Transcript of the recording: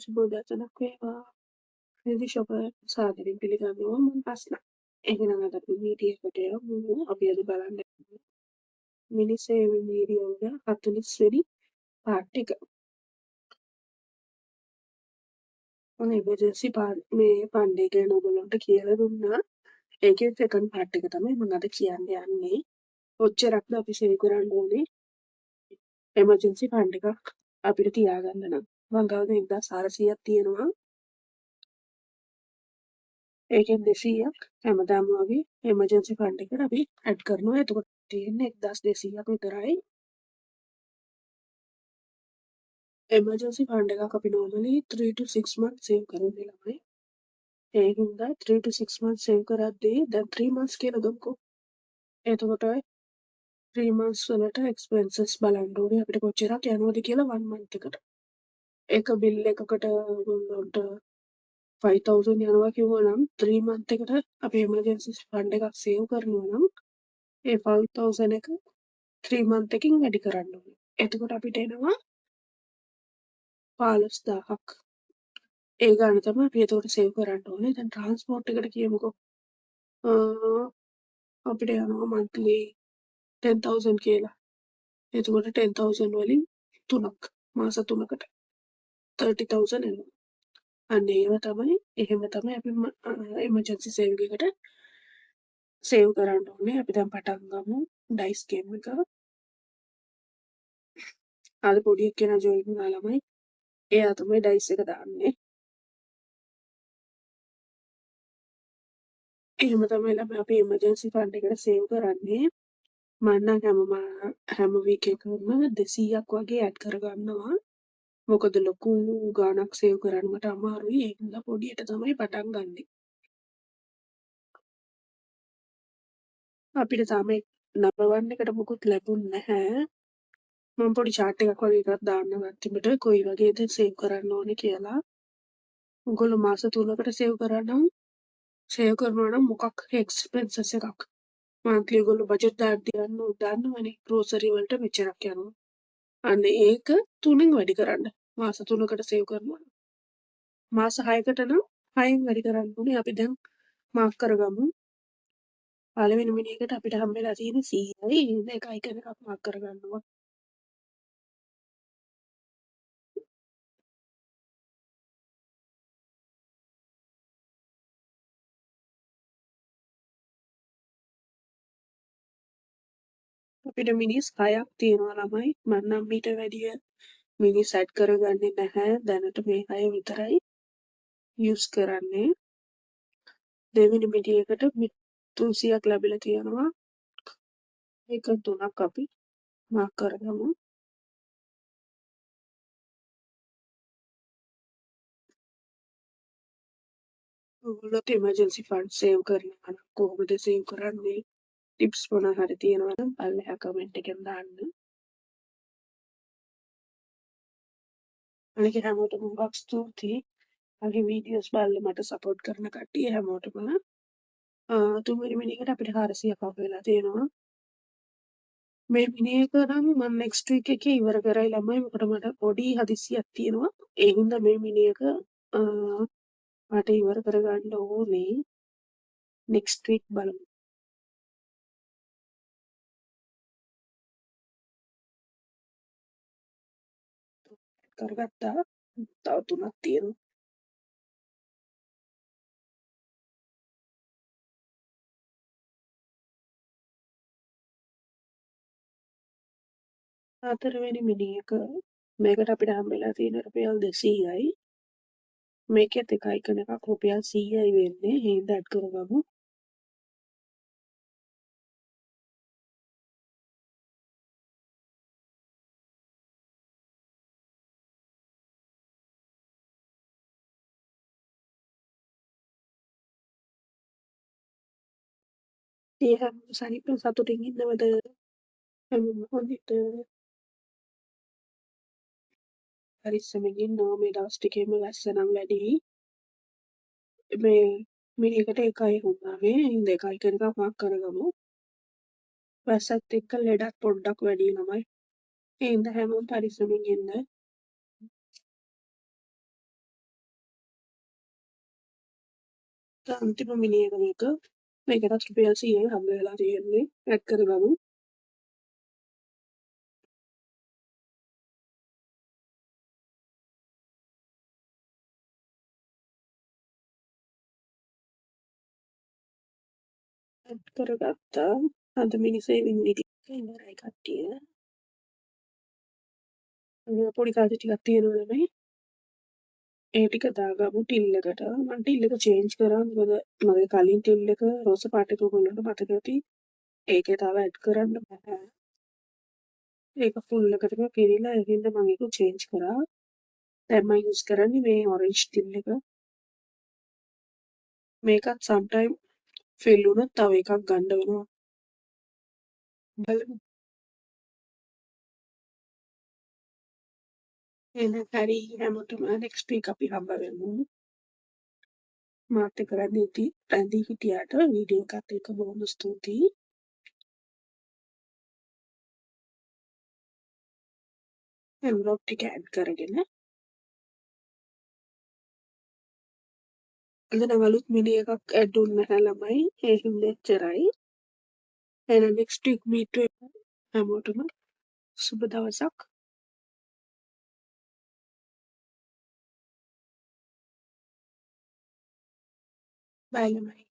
සුබෝදයාසනක් වේවා. නිදි ශොප සාදරයෙන් පිළිගන්නවා මම ප්‍රශ්න. එහෙනම් අද අපි වීඩියෝකට යමු. අපි අද බලන්න මිනිසෙවි වීඩියෝ එක 40 වෙනි පාර්ට් එක. මම ඉමර්ජන්සි මේ ෆන්ඩ් එක ගැන ඔයගොල්ලන්ට කියලා දුන්නා. ඒකේ සෙකන්ඩ් පාර්ට් එක තමයි මම අද කියන්න යන්නේ. ඔච්චරක්ද අපි සේව් කරන්න ඕනේ. එමර්ජන්සි ෆන්ඩ් එකක් අපිට තියාගන්න නම්. මං ගාව 1400ක් තියෙනවා. ඒකෙන් 200ක් හැමදාම වගේ එමර්ජන්සි ෆන්ඩ් එකට අපි ඇඩ් කරනවා. එතකොට තියෙන්නේ 1200ක් විතරයි. එමර්ජන්සි ෆන්ඩ් එකක් අපි normally 3 to 6 months save කරන්නේ ළමයි. ඒ හින්දා 3 to 6 months save කරද්දී දැන් 3 months කියලා ගමුකෝ. එතකොට 3 months වලට expenses බලන්න ඕනේ අපිට කොච්චරක් යනවද කියලා 1 month එකට. එක bill එකකට ඔයගොල්ලන්ට 5000 යනවා කිව්වනම් 3 month එකට අපි emergency fund එකක් save කරනවා නම් ඒ 5000 එක 3 month එකකින් වැඩි කරන්න ඕනේ. එතකොට අපිට එනවා 15000ක්. ඒ ගාන තමයි අපි එතකොට save කරන්න ඕනේ. දැන් transport එකට කියමුකෝ. අපිට යනවා monthly 10000 කියලා. එතකොට 10000 වලින් 3ක් මාස 3කට 30000 එනවා. අන්න ඒව තමයි එහෙම තමයි අපි emergency saving එකට සේව් කරන්න ඕනේ. අපි දැන් පටන් ගමු ඩයිස් ගේම් එක. අද පොඩි එක්කෙනා ජොයින් වුණා ළමයි. එයා තමයි ඩයිස් එක දාන්නේ. එහෙම තමයි ළමයි අපි emergency fund එකට සේව් කරන්නේ. මම නම් හැම වීක් එකකම 200ක් වගේ ඇඩ් කරගන්නවා. මොකද ලොකු ගාණක් සේව් කරන්න මට අමාරුයි. ඒ හින්දා පොඩියට තමයි පටන් ගන්නෙ. අපිට තාම නම්බර් 1 එකට මොකුත් ලැබුණ නැහැ. මම පොඩි chart එකක් වගේ එකක් දාන්නම් අන්තිමට කොයි වගේද සේව් කරන්න ඕනේ කියලා. ඔයගොල්ලෝ මාස 3කට සේව් කරනවා නම් මොකක් හරි එක්ස්පෙන්සස් එකක් මන්ත්ලි ඔයගොල්ලෝ බජට් දන්නවනේ ග්‍රෝසරි වලට මෙච්චරක් යනවා. අන්න ඒක 3න් වැඩි කරන්න. මාස 3කට සේව් කරනවා. මාස 6කට නම් 6න් වැඩි කරන්න ඕනේ. අපි දැන් මාක් කරගමු. පළවෙනි මිනිහකට අපිට හම්බෙලා තියෙන්නේ 100යි. එහෙනම් එකයි කියන එකක් මාක් කරගන්නවා. අපිට මිනිස් 6ක් තියෙනවා ළමයි. මම නම් මීට වැඩිය මිනිස් ඇඩ් කරගන්නේ නැහැ. දැනට මේ 6 විතරයි යූස් කරන්නේ. දෙවෙනි මිනිහකට 300ක් ලැබිලා තියෙනවා. ඒක 3ක් අපි මාක් කරගමු. ඔයගොල්ලෝ එමර්ජන්සි ෆන්ඩ් සේව් කරනවා නම් කොහොමද සේව් කරන්නේ? ටිප්ස් මොන හරි තියෙනවා නම් පල්ලෙහා කමෙන්ට් එකෙන් දාන්න. අනික හැමෝටම හුඟක් ස්තුතියි. මගේ වීඩියෝස් බලලා මට සපෝට් කරන කට්ටිය හැමෝටම. තුන්වෙනි මිනිහකට අපිට 400ක් අප වෙලා තියෙනවා. මේ මිනි එක නම් මම නෙක්ස්ට් වීක් එකේ ඉවර කරයි ළමයි. මොකද මට පොඩි හදිස්සියක් තියෙනවා. ඒ හින්දා මේ මිනි එක මට ඉවර කරගන්න ඕනේ. නෙක්ස්ට් වීක් බලමු. කරගත්තා. තව 3ක් තියෙනවා. හතරවෙනි මිනි එක මේකට අපිට හම්බෙලා තියෙන රුපියල් 200යි. මේකෙත් එක අයිකන් එකක් රුපියල් 100යි වෙන්නේ. ඒ හින්දා ඇඩ් කරගමු. ඒ හැම සනිප සතුටින් ඉන්නවද? හැමෝම හොඳට පරිස්සමෙන් ඉන්නවා. මේ දවස් ටිකේම වැස්ස නම් වැඩි. මේ මිනිහකට එකයි වුණාවේ. හින්ද එකයි කියන එකක් මාක් කරගමු. වැස්සත් එක්ක ලෙඩක් පොඩ්ඩක් වැඩි ළමයි. ඒ හින්දා හැමෝම පරිස්සමෙන් ඉන්න. අන්තිම මිනි එක මේක. මේකටත් රුපියල් 100යි හම්බ වෙලා තියෙන්නේ. ඇඩ් කරගමු. ඇඩ් කරගත්තා. අද මිනි සේවින් එක ඉවරයි කට්ටිය. පොඩි කාසි ටිකක් තියෙනවා නෙමෙයි. ඒ ටික දාගමු ටිල් එකට. මම ටිල් එක චේන්ජ් කරා. මොකද මගේ කලින් ටිල් එක රෝස පාට එක ඔයගොල්ලන්ට මතක ඇති. ඒකේ තව ඇඩ් කරන්න බෑ. ඒක ෆුල් එකටම පිරීලා ඒ හින්දා මම ඒක චේන්ජ් කරා. දැන් මම යූස් කරන්නේ මේ ඔරෙන්ජ් ටිල් එක. මේකත් සම්ටයිම් ෆිල් වුණොත් තව එකක් ගන්න වෙනවා. බලමු. එහෙනම් හරි හැමෝටම නෙක්ස්ට් වීක් අපි හම්බ වෙමු. මාත් එක්ක රැඳී හිටියට වීඩියෝ එකත් එක්ක බොහොම ස්තුතියි. එන්වලොප් ටික ඇඩ් කරගෙන අද නම් අලුත් මිනි එකක් ඇඩ් වුණ නැහැ ළමයි. ඒ හින්දා එච්චරයි. එහෙනම් නෙක්ස්ට් වීක් මීට් වෙමු. හැමෝටම සුබ දවසක්. බයි ළමයි.